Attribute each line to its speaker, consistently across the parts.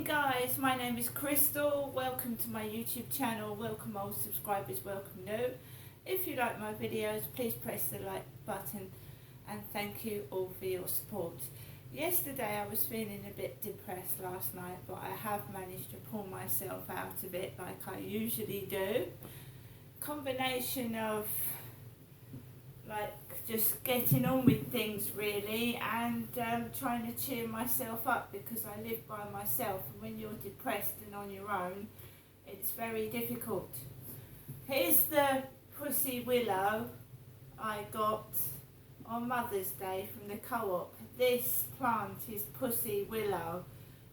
Speaker 1: Morning guys, my name is Crystal. Welcome to my YouTube channel. Welcome old subscribers, welcome new. If you like my videos, please press the like button and thank you all for your support. Yesterday I was feeling a bit depressed last night, but I have managed to pull myself out of it like I usually do. Combination of like just getting on with things really, and trying to cheer myself up because I live by myself, and when you're depressed and on your own it's very difficult. Here's the pussy willow I got on Mother's Day from the co-op. This plant is pussy willow.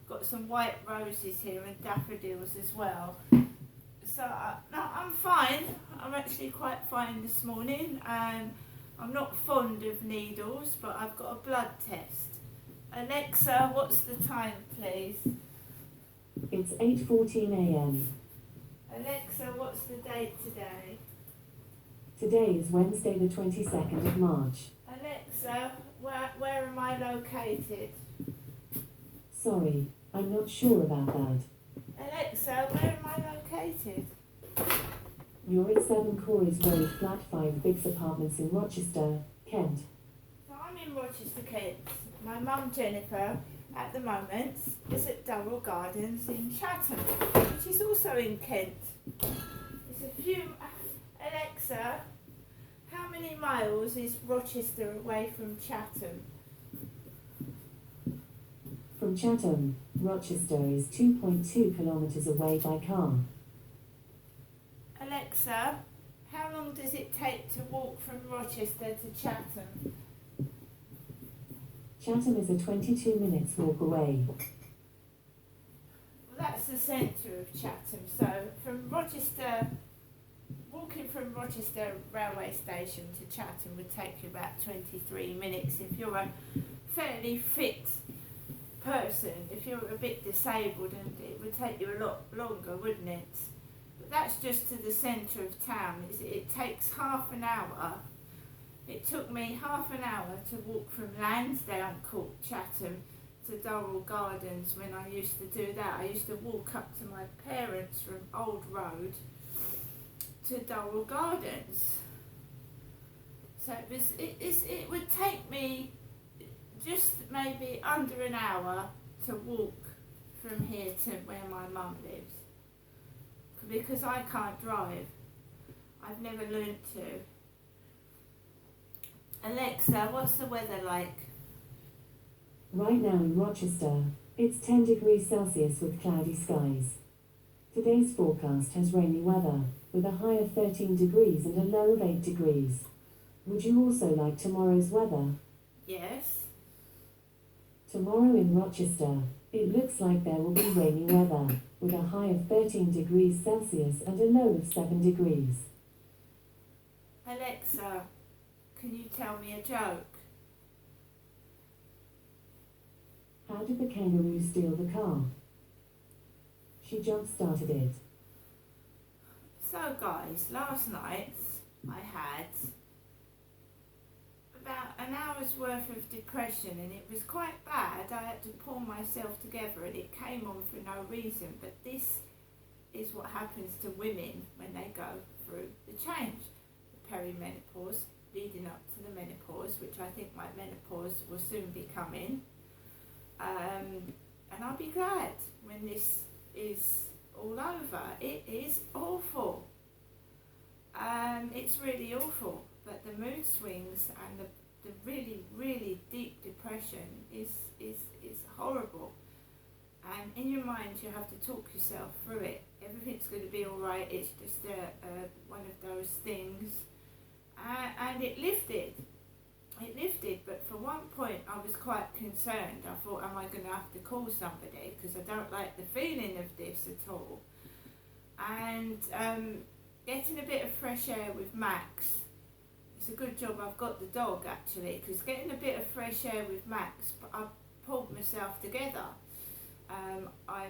Speaker 1: Got some white roses here and daffodils as well. So no, I'm fine. I'm actually quite fine this morning. I'm not fond of needles, but I've got a blood test. Alexa, what's the time, please?
Speaker 2: It's 8:14 a.m.
Speaker 1: Alexa, what's the date today?
Speaker 2: Today is Wednesday the 22nd of March.
Speaker 1: Alexa, where am I located?
Speaker 2: Sorry, I'm not sure about that.
Speaker 1: Alexa, where am I located?
Speaker 2: You're at 7 Corey's Road, Flat 5 Biggs Apartments in Rochester, Kent.
Speaker 1: So I'm in Rochester, Kent. My mum Jennifer, at the moment, is at Durrell Gardens in Chatham, which is also in Kent. It's a few... Alexa, how many miles is Rochester away from Chatham?
Speaker 2: From Chatham, Rochester is 2.2 kilometers away by car.
Speaker 1: Alexa, how long does it take to walk from Rochester to Chatham?
Speaker 2: Chatham is a 22 minutes walk away.
Speaker 1: Well, that's the centre of Chatham. So from Rochester, walking from Rochester railway station to Chatham would take you about 23 minutes if you're a fairly fit person. If you're a bit disabled, and it would take you a lot longer, wouldn't it? But that's just to the centre of town. It takes half an hour. It took me half an hour to walk from Lansdowne Court, Chatham, to Durrell Gardens when I used to do that. I used to walk up to my parents from Old Road to Durrell Gardens. So it would take me just maybe under an hour to walk from here to where my mum lives, because I can't drive. I've never learned to. Alexa, what's the weather like?
Speaker 2: Right now in Rochester, it's 10 degrees Celsius with cloudy skies. Today's forecast has rainy weather, with a high of 13 degrees and a low of 8 degrees. Would you also like tomorrow's weather?
Speaker 1: Yes.
Speaker 2: Tomorrow in Rochester, it looks like there will be rainy weather, with a high of 13 degrees Celsius and a low of 7 degrees.
Speaker 1: Alexa, can you tell me a joke?
Speaker 2: How did the kangaroo steal the car? She jump-started it.
Speaker 1: So guys, last night I had about an hour's worth of depression, and it was quite bad. I had to pull myself together, and it came on for no reason. But this is what happens to women when they go through the change. The perimenopause leading up to the menopause, which I think my menopause will soon be coming. And I'll be glad when this is all over. It is awful. It's really awful. But the mood swings and the really, really deep depression is horrible. And in your mind you have to talk yourself through it. Everything's going to be alright, it's just one of those things. And it lifted. It lifted, but for one point I was quite concerned. I thought, am I going to have to call somebody? Because I don't like the feeling of this at all. And getting a bit of fresh air with Max, it's a good job I've got the dog actually, because getting a bit of fresh air with Max, I pulled myself together. I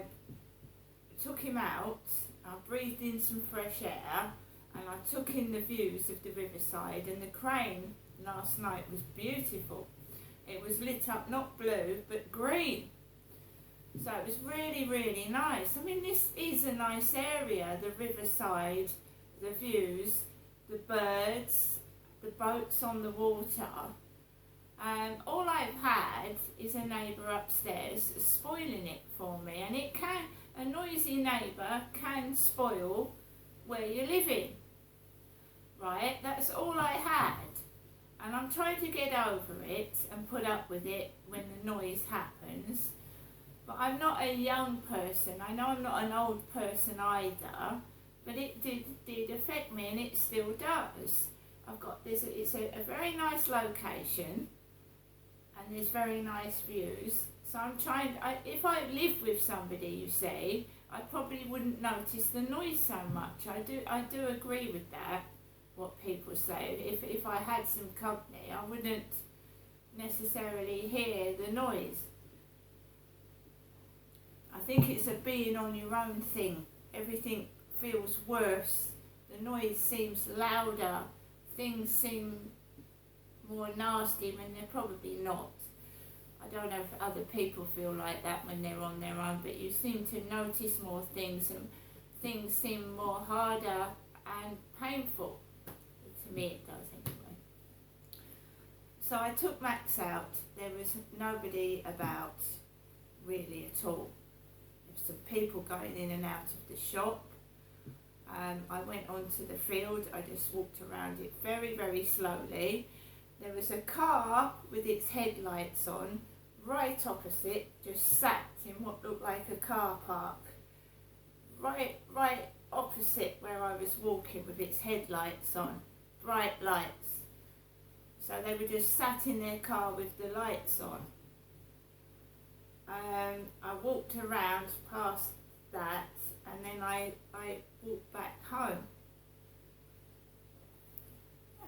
Speaker 1: took him out, I breathed in some fresh air, and I took in the views of the riverside, and the crane last night was beautiful. It was lit up not blue but green, So it was really, really nice. I mean, this is a nice area, the riverside, the views, the birds, the boats on the water. All I've had is a neighbour upstairs spoiling it for me, and it can, a noisy neighbour can spoil where you're living, right? That's all I had, and I'm trying to get over it and put up with it when the noise happens. But I'm not a young person. I know I'm not an old person either, but it did affect me, and it still does. I've got this. It's a very nice location, and there's very nice views. So I'm trying. If I lived with somebody, you see, I probably wouldn't notice the noise so much. I do agree with that. What people say. If I had some company, I wouldn't necessarily hear the noise. I think it's a being on your own thing. Everything feels worse. The noise seems louder. Things seem more nasty when they're probably not. I don't know if other people feel like that when they're on their own, but you seem to notice more things, and things seem more harder and painful. To me it does anyway. So I took Max out. There was nobody about really at all. Some people going in and out of the shop. I went onto the field. I just walked around it very, very slowly. There was a car with its headlights on right opposite, just sat in what looked like a car park, right opposite where I was walking with its headlights on, bright lights. So they were just sat in their car with the lights on. I walked around past that, and then I walked back home.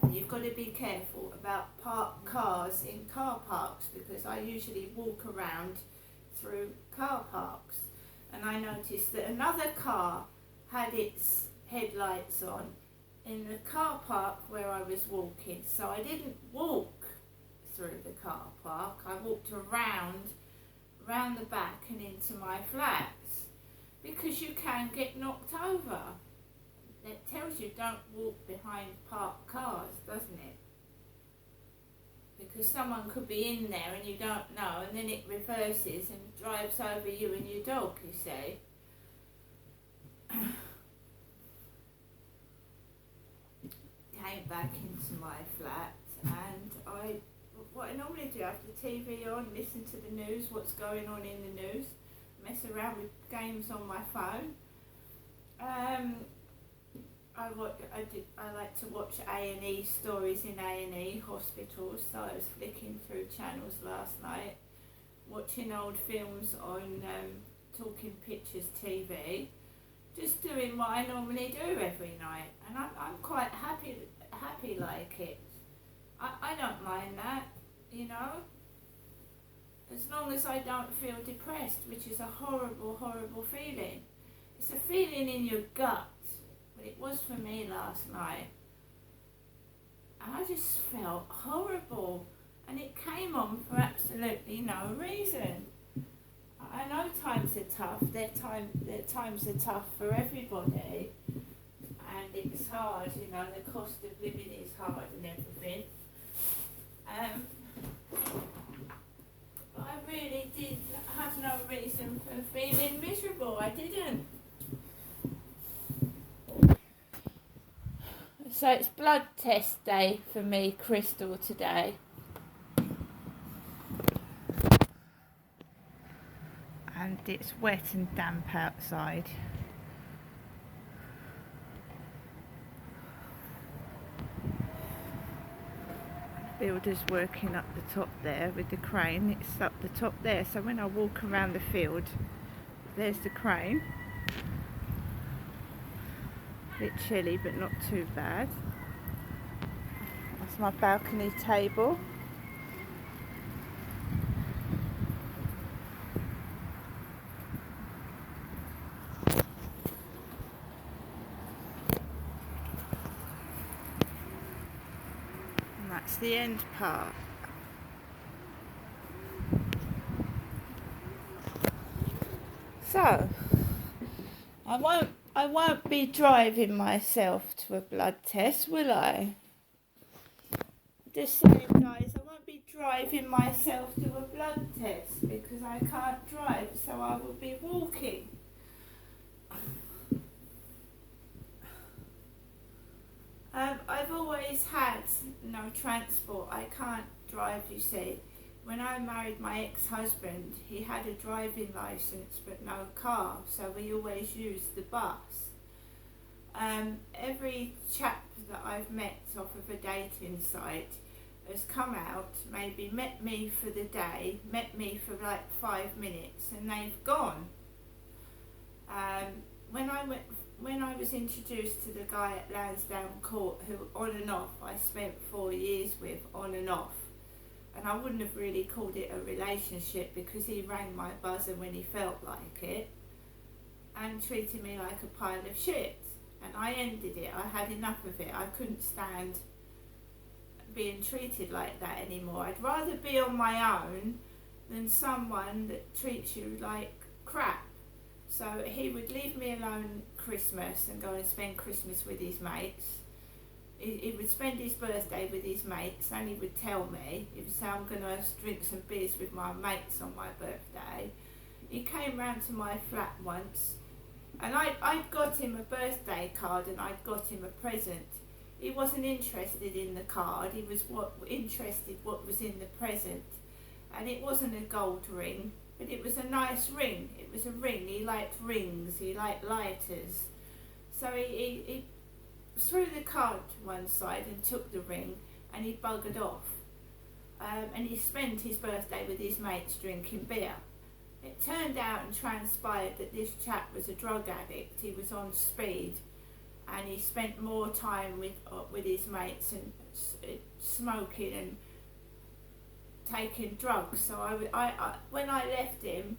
Speaker 1: And you've got to be careful about parked cars in car parks, because I usually walk around through car parks, and I noticed that another car had its headlights on in the car park where I was walking. So I didn't walk through the car park, I walked around the back and into my flats, because you can get knocked over. It tells you don't walk behind parked cars, doesn't it? Because someone could be in there and you don't know, and then it reverses and drives over you and your dog, you see. Came back into my flat, and what I normally do, I have the TV on, listen to the news, what's going on in the news, mess around with games on my phone. I like to watch A&E stories in A&E hospitals, so I was flicking through channels last night, watching old films on Talking Pictures TV, just doing what I normally do every night, and I'm quite happy like it. I don't mind that, you know, as long as I don't feel depressed, which is a horrible, horrible feeling. It's a feeling in your gut, but it was for me last night. And I just felt horrible, and it came on for absolutely no reason. I know times are tough, their times are tough for everybody, and it's hard, you know, the cost of living is hard and everything. But I really did have no reason for feeling miserable. I didn't. So it's blood test day for me, Crystal, today. And it's wet and damp outside. Builder's working up the top there with the crane. It's up the top there, so when I walk around the field, there's the crane. A bit chilly, but not too bad. That's my balcony table. That's the end part. So, I won't be driving myself to a blood test, will I? Just saying, guys, I won't be driving myself to a blood test because I can't drive, so I will be walking. I've always had no transport. I can't drive, you see. When I married my ex-husband, he had a driving licence but no car, so we always used the bus. Every chap that I've met off of a dating site has come out, maybe met me for the day, met me for like 5 minutes, and they've gone. When I was introduced to the guy at Lansdowne Court, who on and off I spent 4 years with, on and off, and I wouldn't have really called it a relationship because he rang my buzzer when he felt like it and treated me like a pile of shit, and I ended it. I had enough of it. I couldn't stand being treated like that anymore. I'd rather be on my own than someone that treats you like crap. So he would leave me alone Christmas and go and spend Christmas with his mates. He would spend his birthday with his mates, and he would tell me, he would say, I'm going to drink some beers with my mates on my birthday. He came round to my flat once, and I'd got him a birthday card and I'd got him a present. He wasn't interested in the card, he was interested what was in the present. And it wasn't a gold ring, but it was a nice ring. It was a ring. He liked rings, he liked lighters. So he threw the card to one side and took the ring, and he buggered off. And he spent his birthday with his mates drinking beer. It turned out and transpired that this chap was a drug addict. He was on speed, and he spent more time with his mates and smoking and taking drugs. So I when I left him,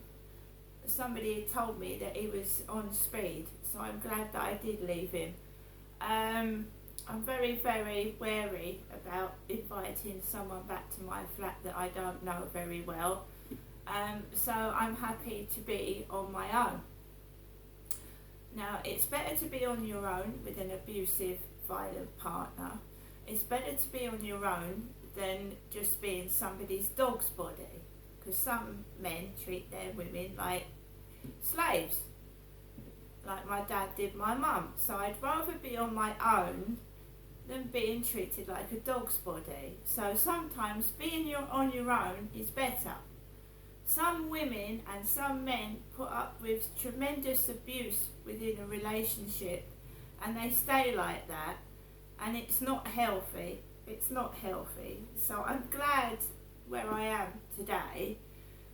Speaker 1: somebody had told me that he was on speed, so I'm glad that I did leave him. I'm very, very wary about inviting someone back to my flat that I don't know very well. So I'm happy to be on my own. Now, it's better to be on your own with an abusive, violent partner. It's better to be on your own than just being somebody's dog's body, because some men treat their women like slaves, like my dad did my mum. So I'd rather be on my own than being treated like a dog's body. So sometimes being on your own is better. Some women and some men put up with tremendous abuse within a relationship, and they stay like that, and it's not healthy. It's not healthy. So I'm glad where I am today,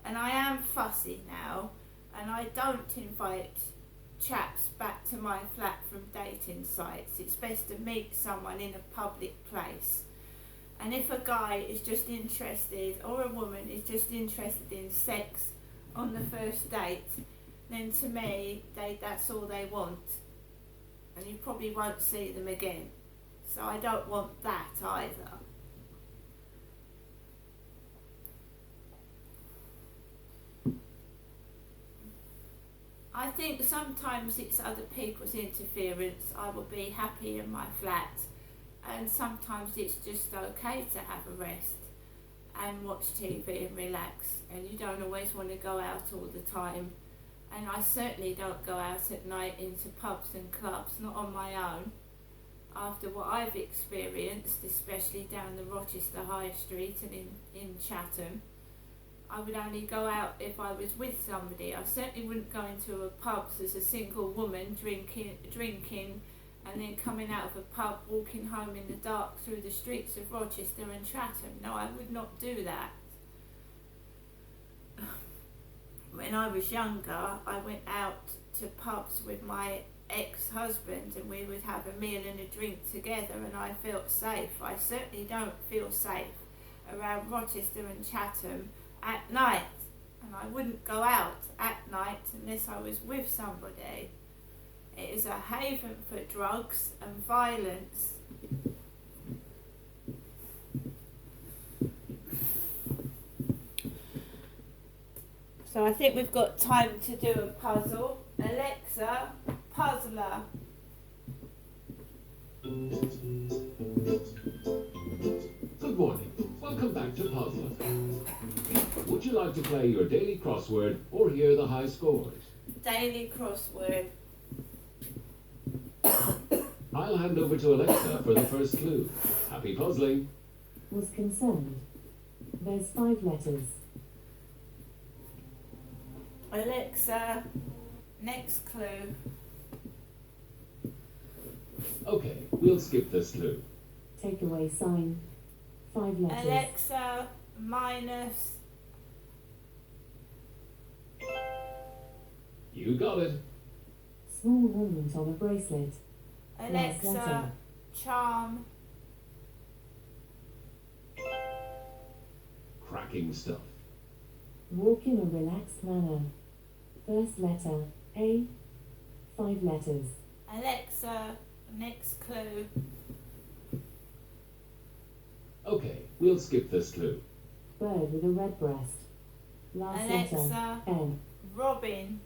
Speaker 1: and I am fussy now, and I don't invite chaps back to my flat from dating sites. It's best to meet someone in a public place. And if a guy is just interested, or a woman is just interested in sex on the first date, then to me, that's all they want. And you probably won't see them again. So I don't want that either. I think sometimes it's other people's interference. I will be happy in my flat, and sometimes it's just okay to have a rest and watch TV and relax, and you don't always want to go out all the time. And I certainly don't go out at night into pubs and clubs, not on my own. After what I've experienced, especially down the Rochester High Street and in Chatham, I would only go out if I was with somebody. I certainly wouldn't go into a pub as a single woman drinking and then coming out of a pub, walking home in the dark through the streets of Rochester and Chatham. No, I would not do that. When I was younger, I went out to pubs with my ex-husband, and we would have a meal and a drink together, and I felt safe. I certainly don't feel safe around Rochester and Chatham at night, and I wouldn't go out at night unless I was with somebody. It is a haven for drugs and violence. So I think we've got time to do a puzzle. Alexa, puzzler.
Speaker 3: Good morning. Welcome back to Puzzler. Would you like to play your daily crossword or hear the high scores?
Speaker 1: Daily crossword.
Speaker 3: I'll hand over to Alexa for the first clue. Happy puzzling.
Speaker 2: Was concerned. There's 5 letters.
Speaker 1: Alexa, next clue.
Speaker 3: Okay, we'll skip this clue.
Speaker 2: Takeaway sign. 5 letters.
Speaker 1: Alexa, minus.
Speaker 3: You got it.
Speaker 2: Small ornament on a bracelet. Last
Speaker 1: Alexa,
Speaker 2: letter.
Speaker 1: charm.
Speaker 3: Cracking stuff.
Speaker 2: Walk in a relaxed manner. First letter, A. 5 letters.
Speaker 1: Alexa, next clue.
Speaker 3: Okay, we'll skip this clue.
Speaker 2: Bird with a red breast. Last letter,
Speaker 1: Alexa,
Speaker 2: N.
Speaker 1: Robin.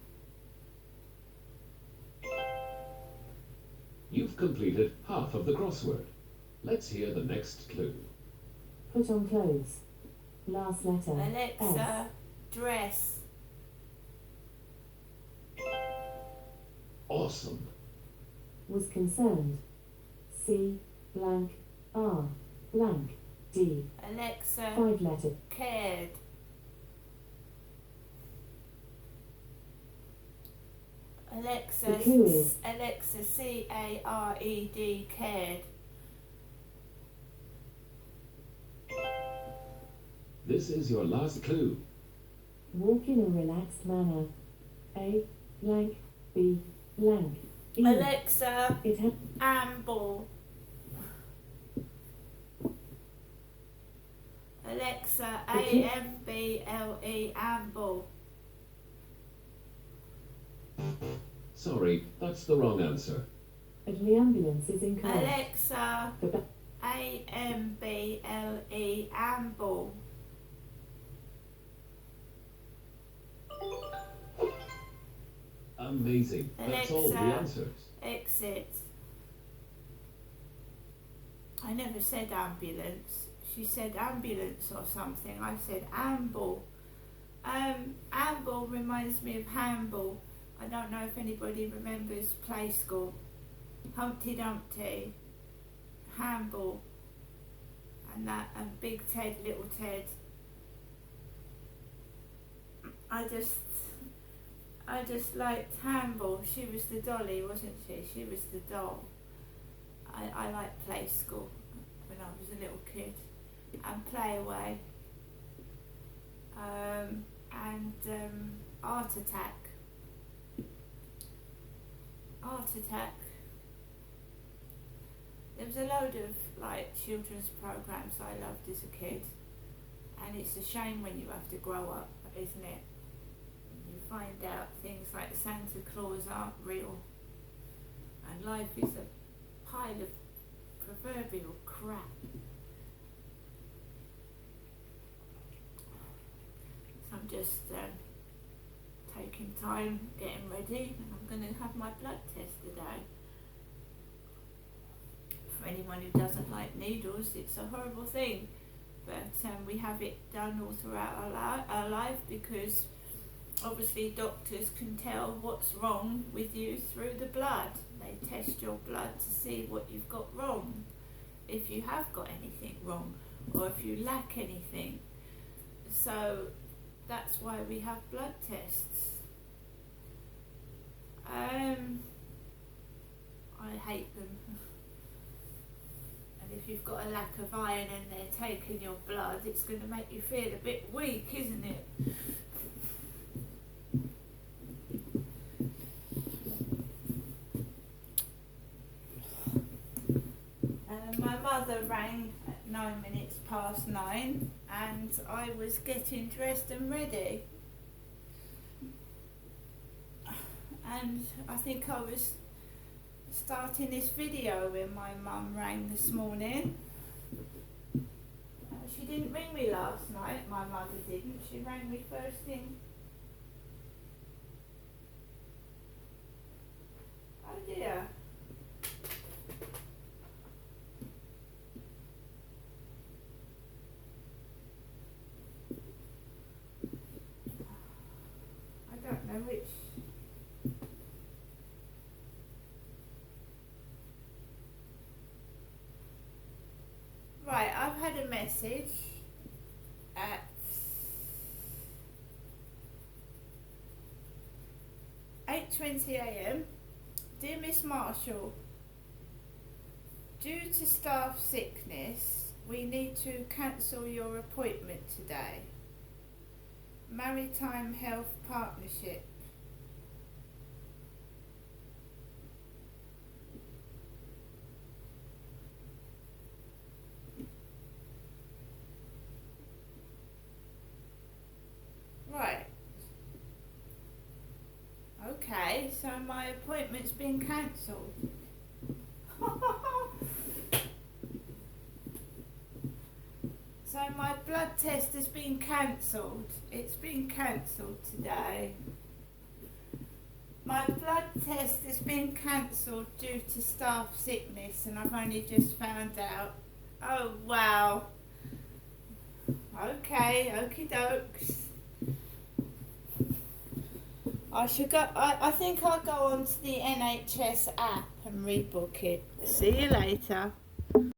Speaker 3: You've completed half of the crossword. Let's hear the next clue.
Speaker 2: Put on clothes. Last letter,
Speaker 1: Alexa,
Speaker 2: S.
Speaker 1: dress.
Speaker 3: Awesome.
Speaker 2: Was concerned. C. Blank. R. Blank. D.
Speaker 1: Alexa,
Speaker 2: 5 letters.
Speaker 1: cared. Alexa,
Speaker 2: The clue is-
Speaker 1: Alexa, C-A-R-E-D, cared.
Speaker 3: This is your last clue.
Speaker 2: Walk in a relaxed manner. A. Blank. B. Blank. E.
Speaker 1: Alexa,
Speaker 2: It ha-
Speaker 1: amble. Alexa, A-M-B-L-E, amble.
Speaker 3: Sorry, that's the wrong answer.
Speaker 2: The ambulance is incorrect.
Speaker 1: Alexa,
Speaker 2: The ba-
Speaker 1: A-M-B-L-E, amble.
Speaker 3: Amazing. That's all the
Speaker 1: Alexa.
Speaker 3: answers.
Speaker 1: Exit. I never said ambulance. She said ambulance or something. I said amble. Amble reminds me of handball. I don't know if anybody remembers play school. Humpty Dumpty, handball, and that, and Big Ted, Little Ted. I just liked handball. She was the dolly, wasn't she? She was the doll. I liked play school when I was a little kid, and play away, and art attack. Art attack. There was a load of like children's programs I loved as a kid, and it's a shame when you have to grow up, isn't it? You find out things like Santa Claus aren't real, and life is a pile of proverbial crap. So I'm just taking time, getting ready, and I'm going to have my blood test today. For anyone who doesn't like needles, it's a horrible thing, but we have it done all throughout our life, because obviously doctors can tell what's wrong with you through the blood. They test your blood to see what you've got wrong, if you have got anything wrong, or if you lack anything. So that's why we have blood tests. I hate them. And if you've got a lack of iron and they're taking your blood, it's going to make you feel a bit weak, isn't it? My mother rang at 9:09, and I was getting dressed and ready. And I think I was starting this video when my mum rang this morning. She didn't ring me last night, my mother didn't. She rang me first thing had a message at 8:20 a.m. Dear Miss Marshall, due to staff sickness, we need to cancel your appointment today. Maritime Health Partnership. Right. Okay, so my appointment's been cancelled. So my blood test has been cancelled. It's been cancelled today. My blood test has been cancelled due to staff sickness, and I've only just found out. Oh wow. Okay, okie dokes. I should go. I think I'll go on to the NHS app and rebook it. See you later.